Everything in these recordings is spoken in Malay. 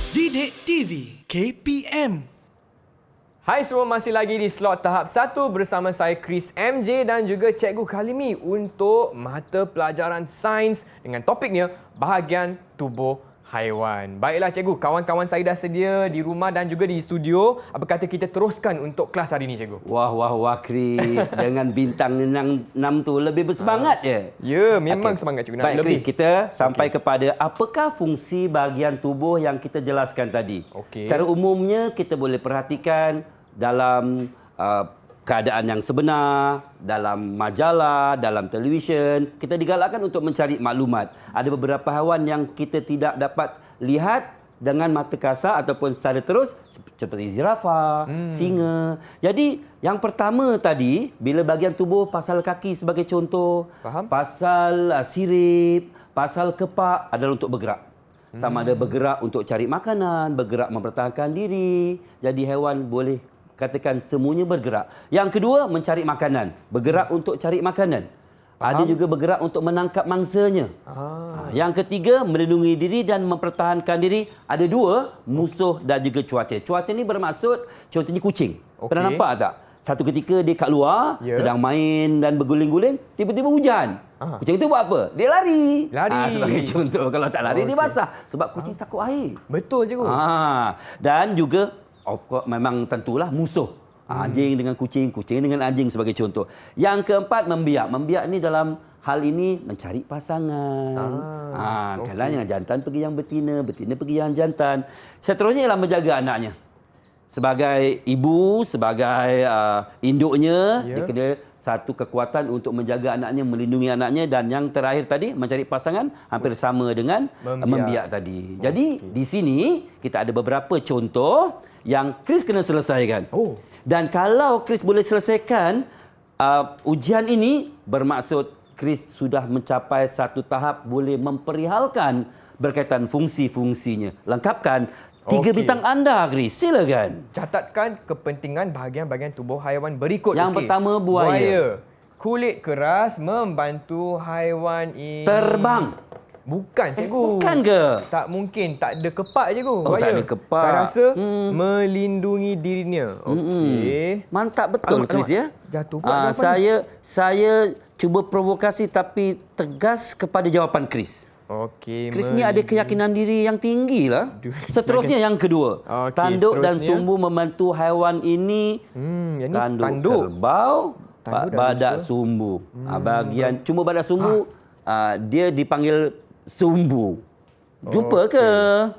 Didik TV KPM. Hai semua, masih lagi di slot tahap 1 bersama saya Chris MJ dan juga Cikgu Kalimi untuk mata pelajaran sains dengan topiknya bahagian tubuh haiwan. Baiklah Cikgu, kawan-kawan saya dah sedia di rumah dan juga di studio. Apa kata kita teruskan untuk kelas hari ini Cikgu? Wah Chris, dengan bintang 6 tu lebih bersemangat je. Ya, memang semangat Cikgu. Baik Chris, kita sampai kepada apakah fungsi bahagian tubuh yang kita jelaskan tadi. Okey. Secara umumnya kita boleh perhatikan dalam keadaan yang sebenar, dalam majalah, dalam televisyen, kita digalakkan untuk mencari maklumat. Ada beberapa haiwan yang kita tidak dapat lihat dengan mata kasar ataupun secara terus, seperti zirafah, singa. Jadi, yang pertama tadi, bila bahagian tubuh pasal kaki sebagai contoh, Faham? pasal sirip, pasal kepak adalah untuk bergerak. Sama ada bergerak untuk cari makanan, bergerak mempertahankan diri. Jadi haiwan boleh katakan semuanya bergerak. Yang kedua, mencari makanan. Bergerak untuk cari makanan. Ada juga bergerak untuk menangkap mangsanya. Yang ketiga, melindungi diri dan mempertahankan diri. Ada dua, musuh dan juga cuaca. Cuaca ini bermaksud, contohnya kucing. Pernah nampak tak? Satu ketika dia kat luar, sedang main dan berguling-guling, tiba-tiba hujan. Kucing itu buat apa? Dia lari. Sebagai contoh, kalau tak lari, dia basah. Sebab kucing takut air. Betul Cikgu. Dan juga of course, memang tentulah musuh. Anjing dengan kucing, kucing dengan anjing sebagai contoh. Yang keempat, membiak. Membiak ni dalam hal ini mencari pasangan. Kadang yang jantan pergi yang betina, betina pergi yang jantan. Seterusnya ialah menjaga anaknya. Sebagai ibu, sebagai induknya, dia kena satu kekuatan untuk menjaga anaknya, melindungi anaknya, dan yang terakhir tadi mencari pasangan hampir sama dengan membiak tadi. Jadi di sini kita ada beberapa contoh yang Chris kena selesaikan. Dan kalau Chris boleh selesaikan ujian ini, bermaksud Chris sudah mencapai satu tahap boleh memperihalkan berkaitan fungsi-fungsinya. Lengkapkan 3 bintang anda, Chris. Silakan. Catatkan kepentingan bahagian-bahagian tubuh haiwan berikut. Yang pertama, buaya. Kulit keras membantu haiwan ini terbang. Bukan Cikgu. Bukan ke? Tak mungkin. Tak ada kepak Cikgu. Tak ada kepak. Saya rasa melindungi dirinya. Okey. Mantap betul, Chris ya. Jatuh pula saya cuba provokasi tapi tegas kepada jawapan Chris. Okey. Chris ni ada keyakinan diri yang tinggi lah. Seterusnya yang kedua. Tanduk dan sumbu membantu haiwan ini. Tanduk, kerbau, badak sumbu. Bahagian cuma badak sumbu dia dipanggil sumbu. Jumpa ke?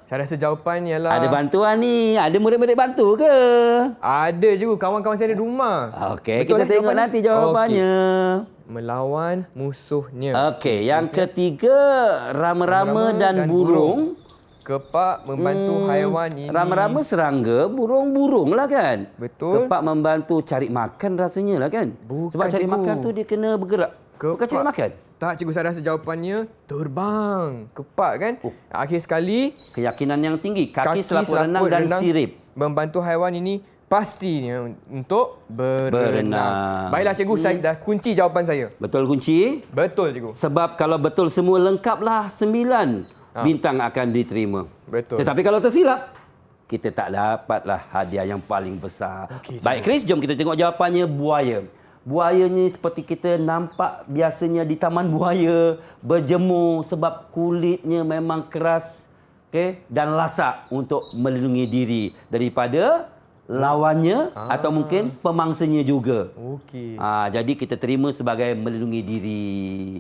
Saya rasa jawapan ialah... Ada bantuan ni. Ada murid-murid bantu ke? Ada Cikgu. Kawan-kawan saya di rumah. Okey, kita tengok nanti jawapannya. Melawan musuhnya. Okey, yang ketiga, rama-rama dan burung. Kepak membantu haiwan ini. Rama-rama serangga, burung-burung lah kan? Betul. Kepak membantu cari makan rasanya lah kan? Bukan, sebab cari Cikgu. makan tu dia kena bergerak. Bukan cari makan? Tak Cikgu, saya rasa jawapannya terbang. Kepak kan? Akhir sekali. Keyakinan yang tinggi. Kaki selaput renang dan sirip. Membantu haiwan ini pastinya untuk berenang. Baiklah Cikgu, saya dah kunci jawapan saya. Betul kunci? Betul Cikgu. Sebab kalau betul semua lengkaplah 9 bintang akan diterima. Betul. Tetapi kalau tersilap, kita tak dapatlah hadiah yang paling besar. Baik Chris, jom kita tengok jawapannya buaya. Buaya ni seperti kita nampak biasanya di taman buaya berjemur sebab kulitnya memang keras dan lasak untuk melindungi diri daripada lawannya atau mungkin pemangsanya juga. Jadi kita terima sebagai melindungi diri.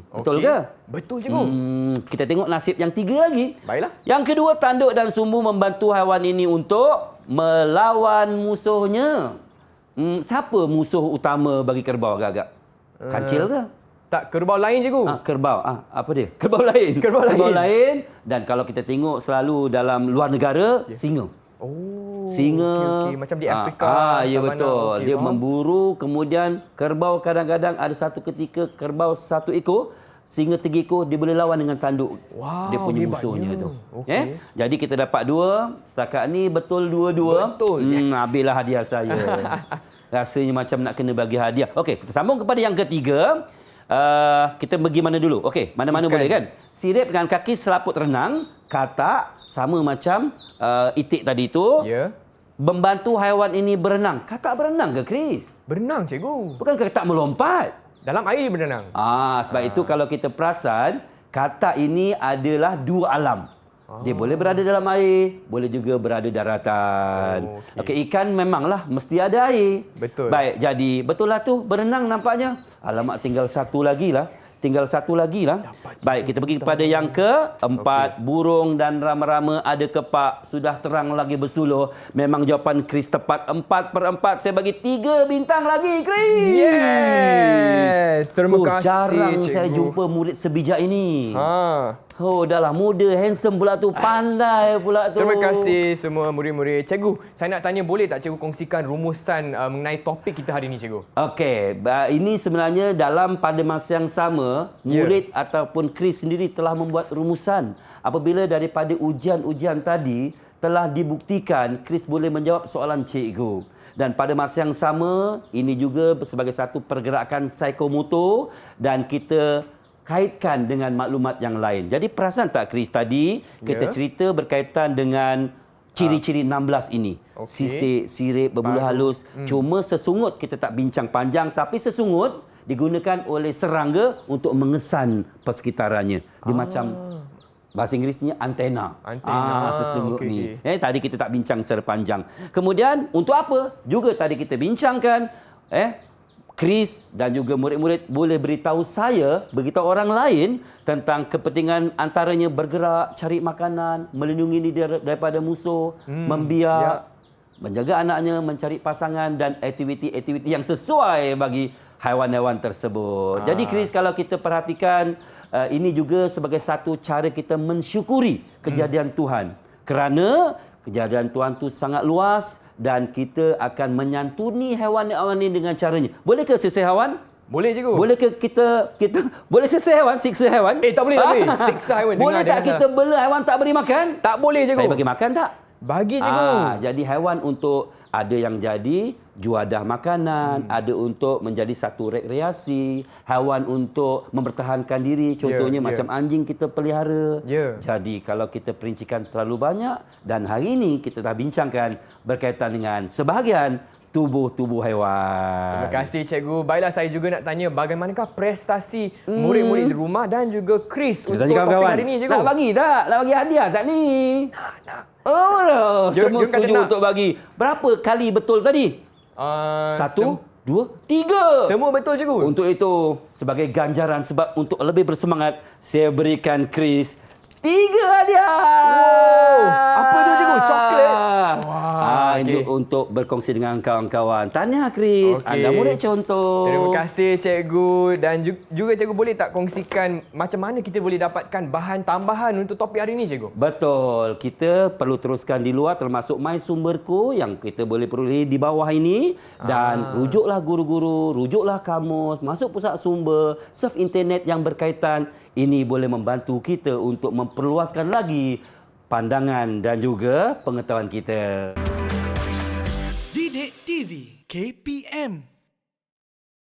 Betul ke? Betul Cikgu. Kita tengok nasib yang 3 lagi. Baiklah. Yang kedua, tanduk dan sumbu membantu haiwan ini untuk melawan musuhnya. Siapa musuh utama bagi kerbau agak-agak? Kancil ke? Tak, kerbau lain Cikgu. Kerbau. Apa dia? Kerbau lain. Kerbau lain. Dan kalau kita tengok selalu dalam luar negara, singa. Singa. Macam di Afrika. Ya betul. Dia memburu, kemudian kerbau kadang-kadang ada satu ketika kerbau satu ekor, singa 3 ekor, dia boleh lawan dengan tanduk. Dia punya musuhnya tu. Jadi kita dapat 2. Setakat ni betul 2-2. Betul. Habislah hadiah saya. Rasanya macam nak kena bagi hadiah. Okey, kita sambung kepada yang ketiga. Kita pergi mana dulu? Okey, mana-mana boleh kan? Sirip dengan kaki selaput renang, katak, sama macam itik tadi tu. Ya. Membantu haiwan ini berenang. Katak berenang ke, Chris? Berenang, cikgu. Bukan katak melompat. Dalam air berenang. Sebab itu kalau kita perasan, katak ini adalah dua alam. Dia boleh berada dalam air, boleh juga berada daratan. Okey, ikan memanglah mesti ada air. Betul. Baik, jadi betul lah tu berenang nampaknya. Alamak, tinggal satu lagi lah. Baik, kita pergi kepada yang keempat. Burung dan rama-rama ada kepak, sudah terang lagi bersuluh. Memang jawapan Chris tepat. 4/4. Saya bagi 3 bintang lagi, Chris. Yes. Terima kasih, Jarang cikgu. saya jumpa murid sebijak ini. Dah lah muda, handsome pula tu, pandai pula tu. Terima kasih semua murid-murid. Cikgu, saya nak tanya, boleh tak cikgu kongsikan rumusan mengenai topik kita hari ini, cikgu? Okey, ini sebenarnya pada masa yang sama, murid ataupun Chris sendiri telah membuat rumusan. Apabila daripada ujian-ujian tadi telah dibuktikan Chris boleh menjawab soalan cikgu. Dan pada masa yang sama, ini juga sebagai satu pergerakan psikomotor dan kita kaitkan dengan maklumat yang lain. Jadi perasan tak, Chris, tadi kita cerita berkaitan dengan ciri-ciri 16 ini. Sisik, sirip, berbulu halus. Cuma sesungut kita tak bincang panjang, tapi sesungut digunakan oleh serangga untuk mengesan persekitarannya. Dia macam bahasa Inggerisnya antena. Sesungut ni. Tadi kita tak bincang secara panjang. Kemudian untuk apa? Juga tadi kita bincangkan Chris dan juga murid-murid boleh beritahu orang lain tentang kepentingan antaranya bergerak, cari makanan, melindungi diri daripada musuh, membiak, menjaga anaknya, mencari pasangan dan aktiviti-aktiviti yang sesuai bagi haiwan-haiwan tersebut. Jadi Chris, kalau kita perhatikan, ini juga sebagai satu cara kita mensyukuri kejadian Tuhan. Kerana kejadian Tuhan tu sangat luas dan kita akan menyantuni haiwan-haiwan ini dengan caranya. Boleh ke sisir haiwan? Boleh, cikgu. Boleh ke kita boleh sisir haiwan, siksa haiwan? Tak boleh, tak boleh. Siksa haiwan. Boleh tak kita bela haiwan tak beri makan? Tak boleh, cikgu. Saya bagi makan tak? Bagi, cikgu. Jadi haiwan untuk ada yang jadi juadah makanan, ada untuk menjadi satu rekreasi, haiwan untuk mempertahankan diri, contohnya macam anjing kita pelihara. Jadi kalau kita perincikan terlalu banyak dan hari ini kita dah bincangkan berkaitan dengan sebahagian tubuh-tubuh haiwan. Terima kasih, cikgu. Baiklah, saya juga nak tanya bagaimanakah prestasi murid-murid di rumah dan juga Chris untuk topik hari ini, cikgu? Nak bagi tak? Nak bagi hadiah tak ni? Nak. Semua setuju untuk bagi. Berapa kali betul tadi? 1, 2, 3. Semua betul, cikgu. Untuk itu, sebagai ganjaran sebab untuk lebih bersemangat, saya berikan Chris 3 hadiah. Apa tu, cikgu? Coklat? Ini untuk berkongsi dengan kawan-kawan. Tanya Chris, anda boleh contoh. Terima kasih, cikgu. Dan juga cikgu boleh tak kongsikan macam mana kita boleh dapatkan bahan tambahan untuk topik hari ini, cikgu? Betul. Kita perlu teruskan di luar termasuk My Sumberku yang kita boleh peroleh di bawah ini. Dan rujuklah guru-guru, rujuklah kamus, masuk pusat sumber, surf internet yang berkaitan. Ini boleh membantu kita untuk memperluaskan lagi pandangan dan juga pengetahuan kita. Didik TV KPM